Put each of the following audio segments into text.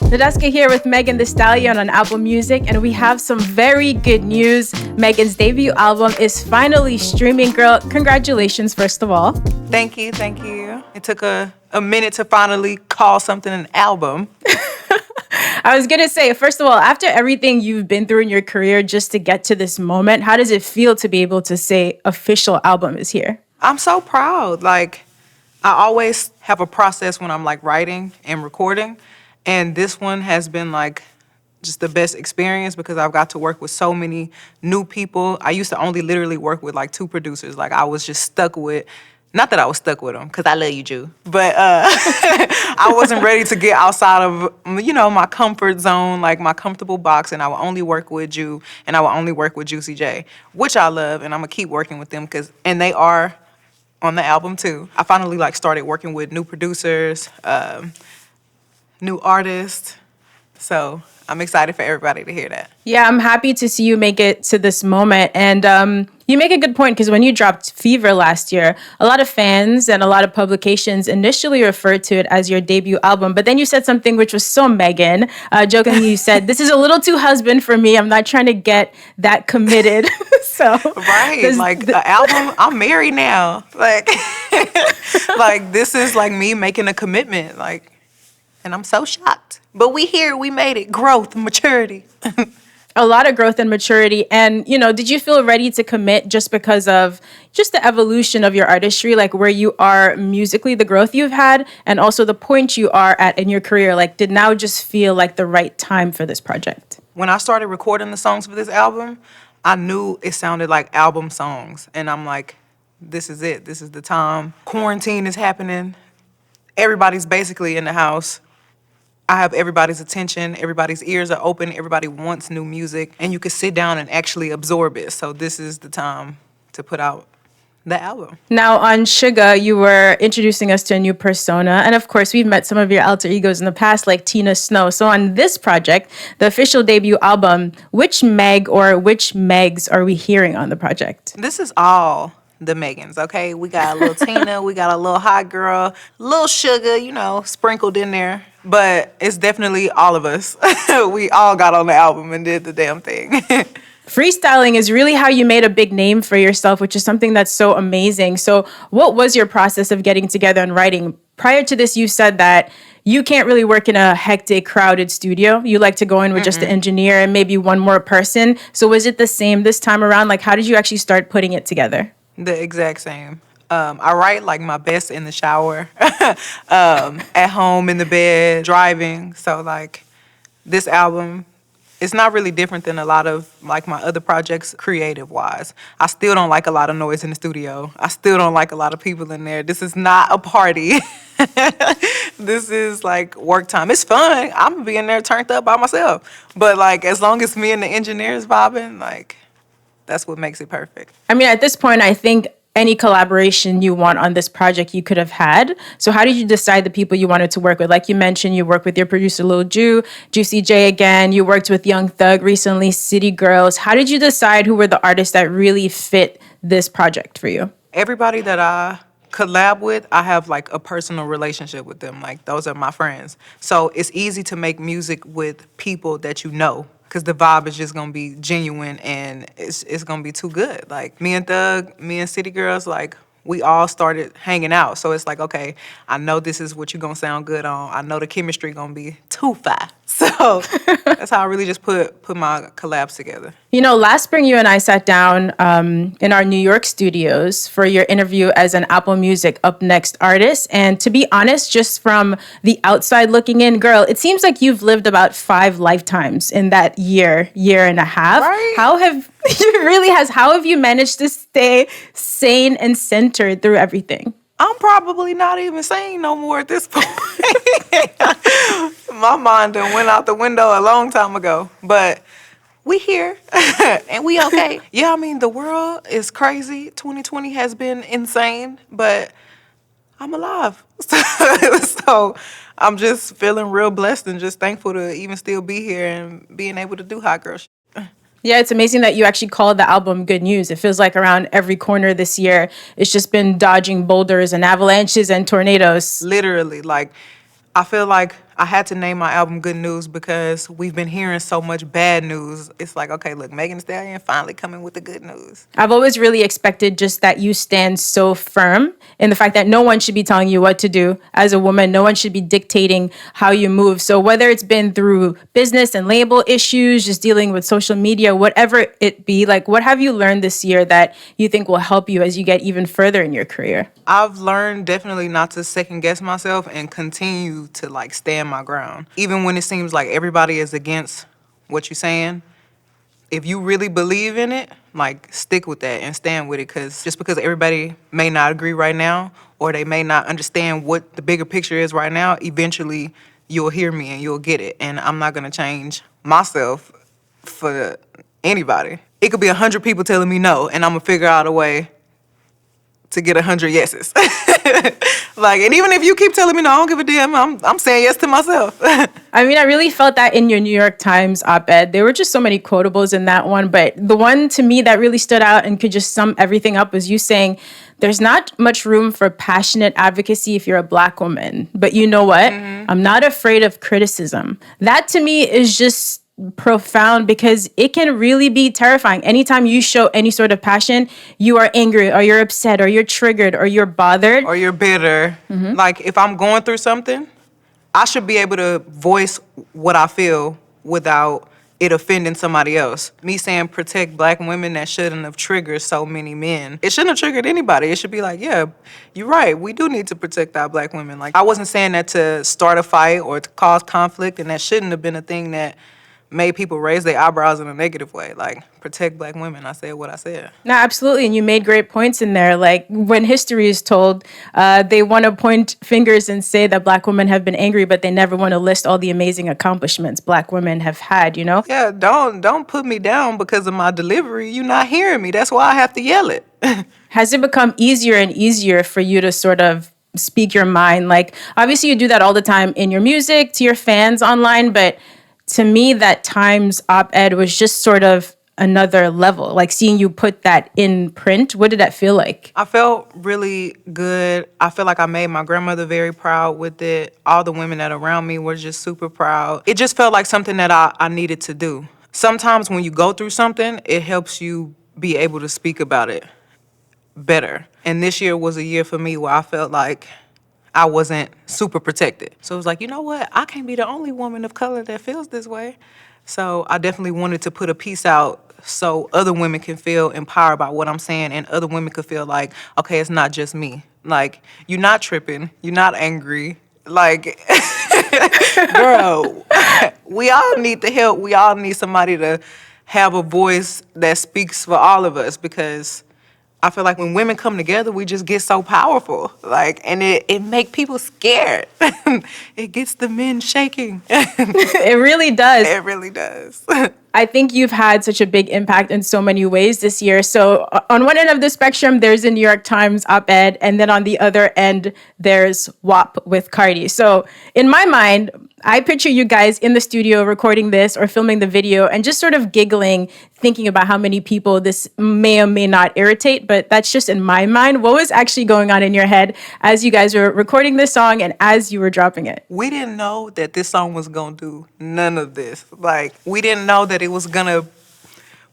Nadeska here with Megan Thee Stallion on Apple Music, and we have some very good news. Megan's debut album is finally streaming. Girl, congratulations, first of all. Thank you. It took a minute to finally call something an album. I was going to say, first of all, after everything you've been through in your career just to get to this moment, how does it feel to be able to say official album is here? I'm so proud. Like, I always have a process when I'm like writing and recording. And this one has been like just the best experience because I've got to work with so many new people. I used to only literally work with like 2 producers. Like I was just stuck with, not that I was stuck with them because I love you, Jew, but I wasn't ready to get outside of, my comfort zone, like my comfortable box. And I would only work with Jew and I would only work with Juicy J, which I love. And I'm going to keep working with them and they are on the album too. I finally like started working with new producers, new artist. So I'm excited for everybody to hear that. Yeah, I'm happy to see you make it to this moment. And you make a good point because when you dropped Fever last year, a lot of fans and a lot of publications initially referred to it as your debut album. But then you said something which was so Megan. Jokingly, you said, "This is a little too husband for me. I'm not trying to get that committed." Right, like the album, I'm married now. Like, like this is like me making a commitment. Like, and I'm so shocked. But we made it. Growth, maturity. A lot of growth and maturity. And, did you feel ready to commit just because of just the evolution of your artistry, like where you are musically, the growth you've had, and also the point you are at in your career? Like, did now just feel like the right time for this project? When I started recording the songs for this album, I knew it sounded like album songs. And I'm like, this is it. This is the time. Quarantine is happening. Everybody's basically in the house. I have everybody's attention, everybody's ears are open, everybody wants new music, and you can sit down and actually absorb it. So this is the time to put out the album. Now on Suga, you were introducing us to a new persona, and of course we've met some of your alter egos in the past, like Tina Snow. So on this project, the official debut album, which Meg or which Megs are we hearing on the project? This is all the Megans, okay? We got a little Tina, we got a little hot girl, little Suga, sprinkled in there. But it's definitely all of us. We all got on the album and did the damn thing. Freestyling is really how you made a big name for yourself, which is something that's so amazing. So what was your process of getting together and writing? Prior to this, you said that you can't really work in a hectic, crowded studio. You like to go in with just the engineer and maybe one more person. So was it the same this time around? Like, how did you actually start putting it together? The exact same. I write like my best in the shower, at home, in the bed, driving. So like this album, it's not really different than a lot of like my other projects creative wise. I still don't like a lot of noise in the studio. I still don't like a lot of people in there. This is not a party. This is like work time. It's fun. I'm gonna be in there turned up by myself. But like as long as me and the engineers vibing, like that's what makes it perfect. I mean, at this point, I think any collaboration you want on this project you could have had. So how did you decide the people you wanted to work with? Like you mentioned, you worked with your producer, Lil Jew, Juicy J again. You worked with Young Thug recently, City Girls. How did you decide who were the artists that really fit this project for you? Everybody that I collab with, I have like a personal relationship with them. Like those are my friends. So it's easy to make music with people that you know. Because the vibe is just going to be genuine and it's going to be too good. Like, me and Thug, me and City Girls, like, we all started hanging out. So it's like, okay, I know this is what you're going to sound good on. I know the chemistry going to be too fire. So that's how I really just put my collabs together. Last spring, you and I sat down in our New York studios for your interview as an Apple Music Up Next artist. And to be honest, just from the outside looking in, girl, it seems like you've lived about 5 lifetimes in that year and a half. Right. How have you managed to stay sane and centered through everything? I'm probably not even sane no more at this point. My mind done went out the window a long time ago. But we here and we okay. Yeah, I mean, the world is crazy. 2020 has been insane, but I'm alive. So I'm just feeling real blessed and just thankful to even still be here and being able to do hot girl shit. Yeah, it's amazing that you actually called the album Good News. It feels like around every corner this year, it's just been dodging boulders and avalanches and tornadoes. Literally, like, I feel like I had to name my album Good News because we've been hearing so much bad news. It's like, okay, look, Megan Thee Stallion finally coming with the good news. I've always really expected just that you stand so firm in the fact that no one should be telling you what to do as a woman. No one should be dictating how you move. So whether it's been through business and label issues, just dealing with social media, whatever it be, like what have you learned this year that you think will help you as you get even further in your career? I've learned definitely not to second guess myself and continue to like stand my ground. Even when it seems like everybody is against what you're saying, if you really believe in it, like stick with that and stand with it. Because just because everybody may not agree right now or they may not understand what the bigger picture is right now, eventually you'll hear me and you'll get it. And I'm not gonna change myself for anybody. It could be 100 people telling me no, and I'm gonna figure out a way to get 100 yeses. Like, and even if you keep telling me no, I don't give a damn. I'm saying yes to myself. I mean, I really felt that in your New York Times op-ed. There were just so many quotables in that one, but the one to me that really stood out and could just sum everything up was you saying, there's not much room for passionate advocacy if you're a Black woman. But you know what? I'm not afraid of criticism. That to me is just profound because it can really be terrifying. Anytime you show any sort of passion, you are angry or you're upset or you're triggered or you're bothered. Or you're bitter. Like, if I'm going through something, I should be able to voice what I feel without it offending somebody else. Me saying protect Black women, that shouldn't have triggered so many men. It shouldn't have triggered anybody. It should be like, yeah, you're right. We do need to protect our Black women. Like, I wasn't saying that to start a fight or to cause conflict, and that shouldn't have been a thing that made people raise their eyebrows in a negative way. Like, protect Black women. I said what I said. No, absolutely. And you made great points in there. Like when history is told, they want to point fingers and say that Black women have been angry, but they never want to list all the amazing accomplishments Black women have had, you know? Yeah, don't put me down because of my delivery. You're not hearing me. That's why I have to yell it. Has it become easier and easier for you to sort of speak your mind? Like, obviously, you do that all the time in your music, to your fans online, but to me, that Times op-ed was just sort of another level. Like seeing you put that in print, what did that feel like? I felt really good. I feel like I made my grandmother very proud with it. All the women that are around me were just super proud. It just felt like something that I needed to do. Sometimes when you go through something, it helps you be able to speak about it better. And this year was a year for me where I felt like I wasn't super protected. So it was like, you know what? I can't be the only woman of color that feels this way. So I definitely wanted to put a piece out so other women can feel empowered by what I'm saying and other women could feel like, okay, it's not just me. Like, you're not tripping. You're not angry. Like, girl, we all need the help. We all need somebody to have a voice that speaks for all of us because I feel like when women come together, we just get so powerful. Like, and it make people scared. It gets the men shaking. It really does. It really does. I think you've had such a big impact in so many ways this year. So on one end of the spectrum, there's a New York Times op-ed, and then on the other end, there's WAP with Cardi. So in my mind, I picture you guys in the studio recording this or filming the video and just sort of giggling, thinking about how many people this may or may not irritate, but that's just in my mind. What was actually going on in your head as you guys were recording this song and as you were dropping it? We didn't know that this song was gonna do none of this. Like, we didn't know that it was gonna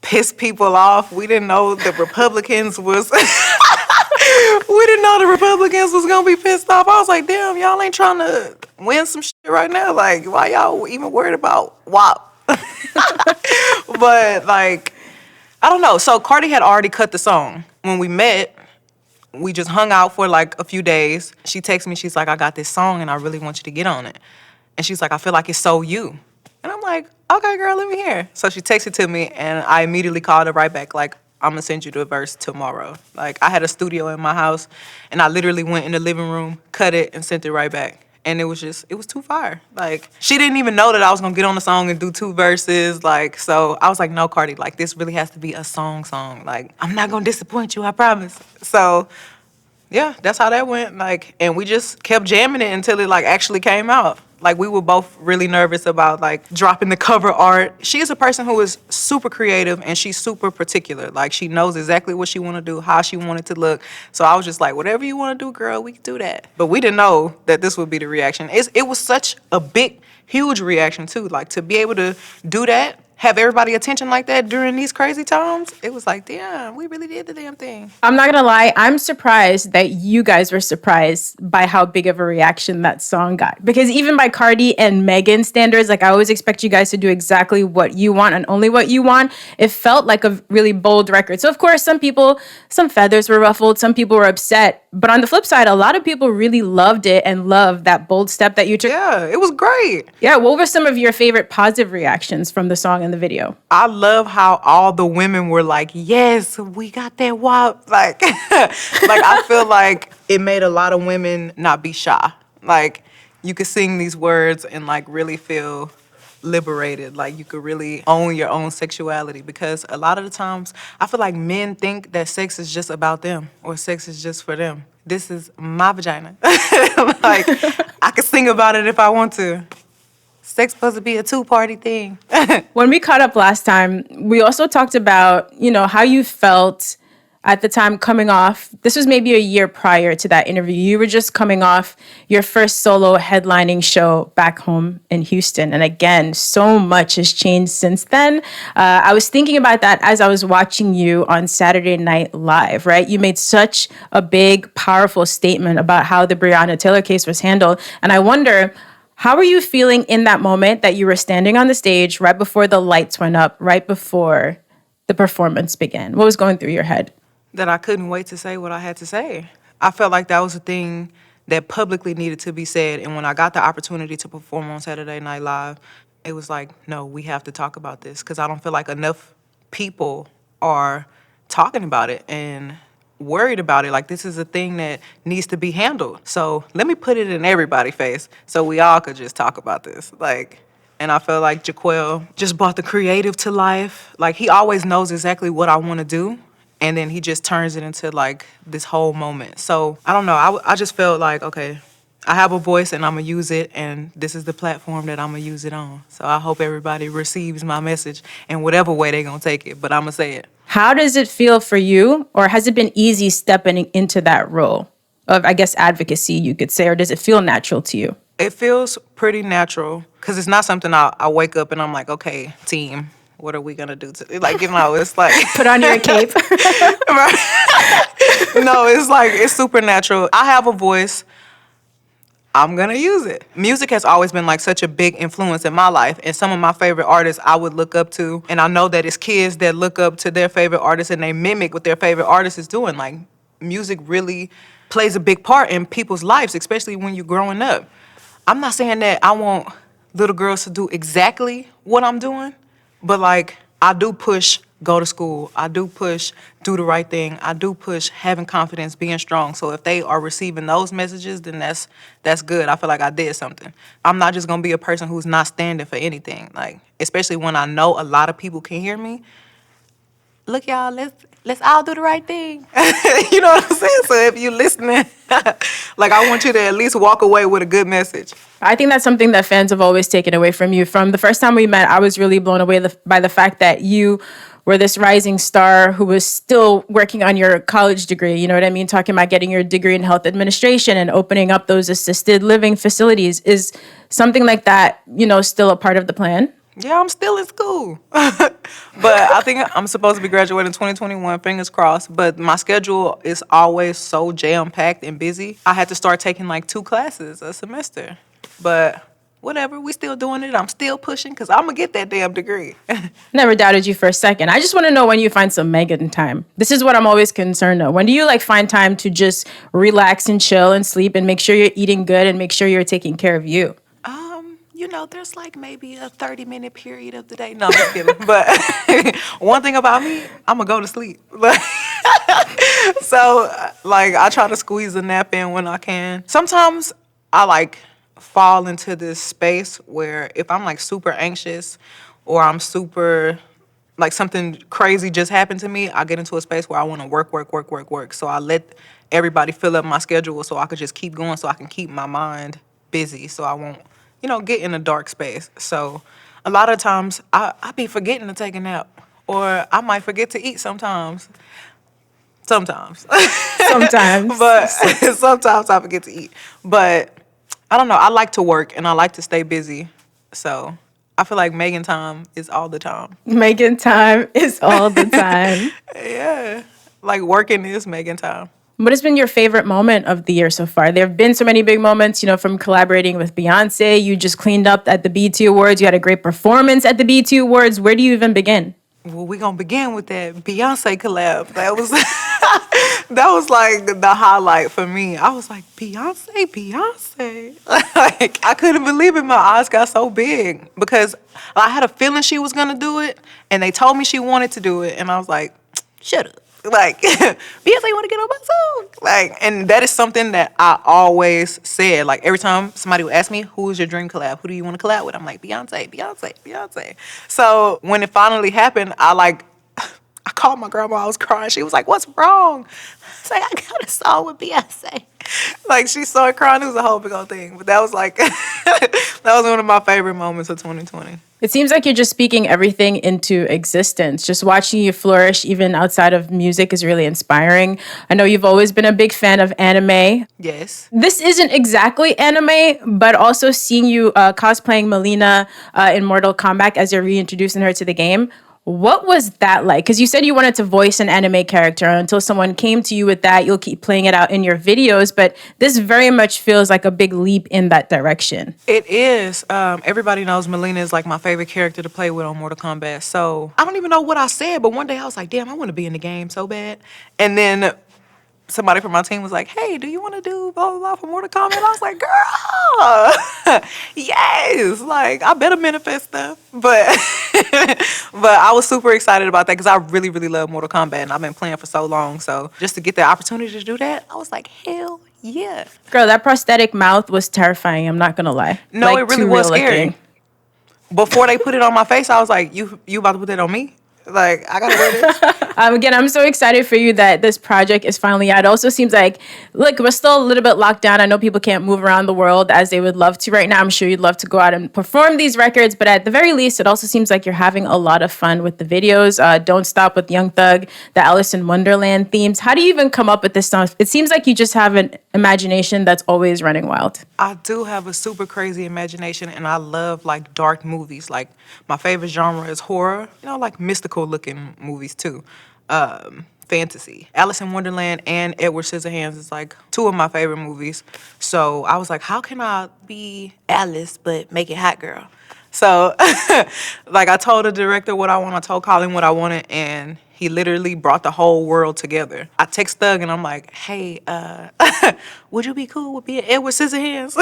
piss people off. We didn't know the Republicans was we didn't know the Republicans was gonna be pissed off. I was like, damn, y'all ain't trying to win some shit right now. Like, why y'all even worried about WAP? But like, I don't know. So Cardi had already cut the song. When we met, we just hung out for like a few days. She texted me, she's like, I got this song and I really want you to get on it. And she's like, I feel like it's so you. And I'm like, okay, girl, let me hear. So she texted to me and I immediately called her right back, like, I'm gonna send you the verse tomorrow. Like, I had a studio in my house and I literally went in the living room, cut it, and sent it right back. And it was too fire. Like, she didn't even know that I was gonna get on the song and do 2 verses. Like, so I was like, no, Cardi, like, this really has to be a song. Like, I'm not gonna disappoint you, I promise. So, yeah, that's how that went. Like, and we just kept jamming it until it, like, actually came out. Like, we were both really nervous about like dropping the cover art. She is a person who is super creative and she's super particular. Like, she knows exactly what she want to do, how she want it to look. So I was just like, whatever you want to do, girl, we can do that. But we didn't know that this would be the reaction. It was such a big, huge reaction too. Like, to be able to do that, have everybody attention like that during these crazy times, it was like, damn, we really did the damn thing. I'm not gonna lie, I'm surprised that you guys were surprised by how big of a reaction that song got. Because even by Cardi and Megan standards, like I always expect you guys to do exactly what you want and only what you want. It felt like a really bold record. So of course, some feathers were ruffled, some people were upset. But on the flip side, a lot of people really loved it and loved that bold step that you took. Yeah, it was great. Yeah, what were some of your favorite positive reactions from the song and the video? I love how all the women were like, yes, we got that WAP. Like, like I feel like it made a lot of women not be shy. Like, you could sing these words and like really feel liberated. Like, you could really own your own sexuality, because a lot of the times I feel like men think that sex is just about them or sex is just for them. This is my vagina. Like, I could sing about it if I want to. Sex supposed to be a two-party thing. When we caught up last time, we also talked about, how you felt at the time coming off. This was maybe a year prior to that interview. You were just coming off your first solo headlining show back home in Houston. And again, so much has changed since then. I was thinking about that as I was watching you on Saturday Night Live, right? You made such a big, powerful statement about how the Breonna Taylor case was handled. And I wonder, how were you feeling in that moment that you were standing on the stage right before the lights went up, right before the performance began? What was going through your head? That I couldn't wait to say what I had to say. I felt like that was a thing that publicly needed to be said. And when I got the opportunity to perform on Saturday Night Live, it was like, no, we have to talk about this, because I don't feel like enough people are talking about it and worried about it. Like, this is a thing that needs to be handled. So let me put it in everybody's face so we all could just talk about this. Like, and I feel like Jaquel just brought the creative to life. Like, he always knows exactly what I want to do, and then he just turns it into like this whole moment. So I don't know. I just felt like, okay, I have a voice and I'm gonna use it, and this is the platform that I'm gonna use it on. So I hope everybody receives my message in whatever way they gonna take it, but I'm gonna say it. How does it feel for you, or has it been easy stepping into that role of, I guess, advocacy, you could say, or does it feel natural to you? It feels pretty natural, because it's not something I wake up and I'm like, okay, team, what are we gonna do today? Like, it's like Put on your cape. No, it's like, it's supernatural. I have a voice. I'm gonna use it. Music has always been like such a big influence in my life, and some of my favorite artists I would look up to, and I know that it's kids that look up to their favorite artists and they mimic what their favorite artist is doing. Like, music really plays a big part in people's lives, especially when you're growing up. I'm not saying that I want little girls to do exactly what I'm doing, but like, I do push go to school. I do push do the right thing. I do push having confidence, being strong. So if they are receiving those messages, then that's good. I feel like I did something. I'm not just gonna be a person who's not standing for anything. Like, especially when I know a lot of people can hear me. Look, y'all, let's all do the right thing. You know what I'm saying? So if you're listening, like, I want you to at least walk away with a good message. I think that's something that fans have always taken away from you. From the first time we met, I was really blown away by the fact that you were this rising star who was still working on your college degree. You know what I mean? Talking about getting your degree in health administration and opening up those assisted living facilities. Is something like that, still a part of the plan? Yeah, I'm still in school. But I think I'm supposed to be graduating in 2021, fingers crossed. But my schedule is always so jam-packed and busy. I had to start taking like 2 classes a semester. But whatever, we still doing it. I'm still pushing, because I'm going to get that damn degree. Never doubted you for a second. I just want to know when you find some Megan time. This is what I'm always concerned of. When do you find time to just relax and chill and sleep and make sure you're eating good and make sure you're taking care of you? There's like maybe a 30-minute period of the day. No, I'm just kidding. But one thing about me, I'm going to go to sleep. So, I try to squeeze a nap in when I can. Sometimes I, fall into this space where if I'm, super anxious or I'm super, something crazy just happened to me, I get into a space where I want to work. So I let everybody fill up my schedule so I could just keep going, so I can keep my mind busy, so I won't get in a dark space. So a lot of times I be forgetting to take a nap, or I might forget to eat sometimes. Sometimes. Sometimes. But sometimes I forget to eat. But I don't know. I like to work and I like to stay busy. So I feel like Megan time is all the time. Making time is all the time. Yeah. Like working is Megan time. What has been your favorite moment of the year so far? There have been so many big moments, from collaborating with Beyonce. You just cleaned up at the BET Awards. You had a great performance at the BET Awards. Where do you even begin? Well, we're gonna begin with that Beyonce collab. That was that was like the highlight for me. I was like, Beyonce. Like I couldn't believe it. My eyes got so big because I had a feeling she was gonna do it, and they told me she wanted to do it, and I was like, shut up. Like Beyonce want to get on my song. Like, and that is something that I always said. Like every time somebody would ask me, "Who is your dream collab? Who do you want to collab with?" I'm like, Beyonce. So when it finally happened, I called my grandma. I was crying. She was like, "What's wrong?" I was like, "I got a song with Beyonce." Like she started crying. It was a whole big old thing. But that was like that was one of my favorite moments of 2020. It seems like you're just speaking everything into existence. Just watching you flourish, even outside of music, is really inspiring. I know you've always been a big fan of anime. Yes. This isn't exactly anime, but also seeing you cosplaying Melina in Mortal Kombat as you're reintroducing her to the game. What was that like? Because you said you wanted to voice an anime character until someone came to you with that. You'll keep playing it out in your videos, but this very much feels like a big leap in that direction. It is. Everybody knows Melina is like my favorite character to play with on Mortal Kombat. So I don't even know what I said, but one day I was like, damn, I want to be in the game so bad. And then somebody from my team was like, hey, do you want to do blah, blah, blah for Mortal Kombat? I was like, girl, yes. Like, I better manifest stuff. But but I was super excited about that because I really, really love Mortal Kombat and I've been playing for so long. So just to get the opportunity to do that, I was like, hell yeah. Girl, that prosthetic mouth was terrifying. I'm not going to lie. No, Like, it really too was real scary. looking. Before they put it on my face, I was like, you about to put that on me? Like, I gotta wear this. Again, I'm so excited for you that this project is finally out. It also seems like, look, we're still a little bit locked down. I know people can't move around the world as they would love to right now. I'm sure you'd love to go out and perform these records, but at the very least, it also seems like you're having a lot of fun with the videos. Don't Stop with Young Thug, the Alice in Wonderland themes. How do you even come up with this stuff? It seems like you just have an imagination that's always running wild. I do have a super crazy imagination, and I love like dark movies. Like my favorite genre is horror. Like mystical looking movies too. Fantasy. Alice in Wonderland and Edward Scissorhands is like two of my favorite movies. So I was like, how can I be Alice but make it hot girl? So like I told the director what I want. I told Colin what I wanted, and he literally brought the whole world together. I text Thug and I'm like, hey, would you be cool with being Edward Scissorhands?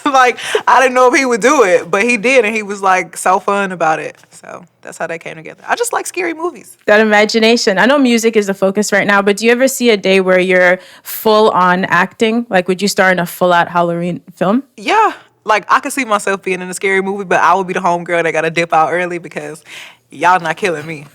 Like, I didn't know if he would do it, but he did, and he was like so fun about it. So that's how that came together. I just like scary movies. That imagination. I know music is the focus right now, but do you ever see a day where you're full on acting? Like, would you star in a full out Halloween film? Yeah. Like, I could see myself being in a scary movie, but I would be the homegirl that got to dip out early because y'all not killing me.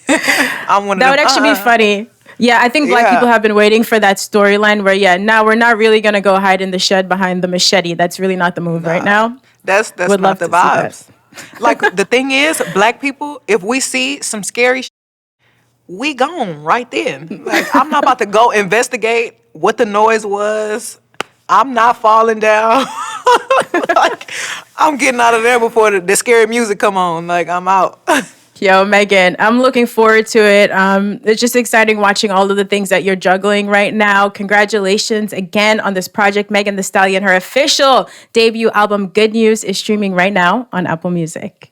I'm one of them. That would actually be funny. Yeah, I think Black people have been waiting for that storyline where, now we're not really going to go hide in the shed behind the machete. That's really not the move right now. That's Would not love the to see that. vibes. Like, the thing is, Black people, if we see some scary we gone right then. Like, I'm not about to go investigate what the noise was. I'm not falling down. Like, I'm getting out of there before the scary music come on. Like, I'm out. Yo, Megan, I'm looking forward to it. It's just exciting watching all of the things that you're juggling right now. Congratulations again on this project, Megan Thee Stallion. Her official debut album, Good News, is streaming right now on Apple Music.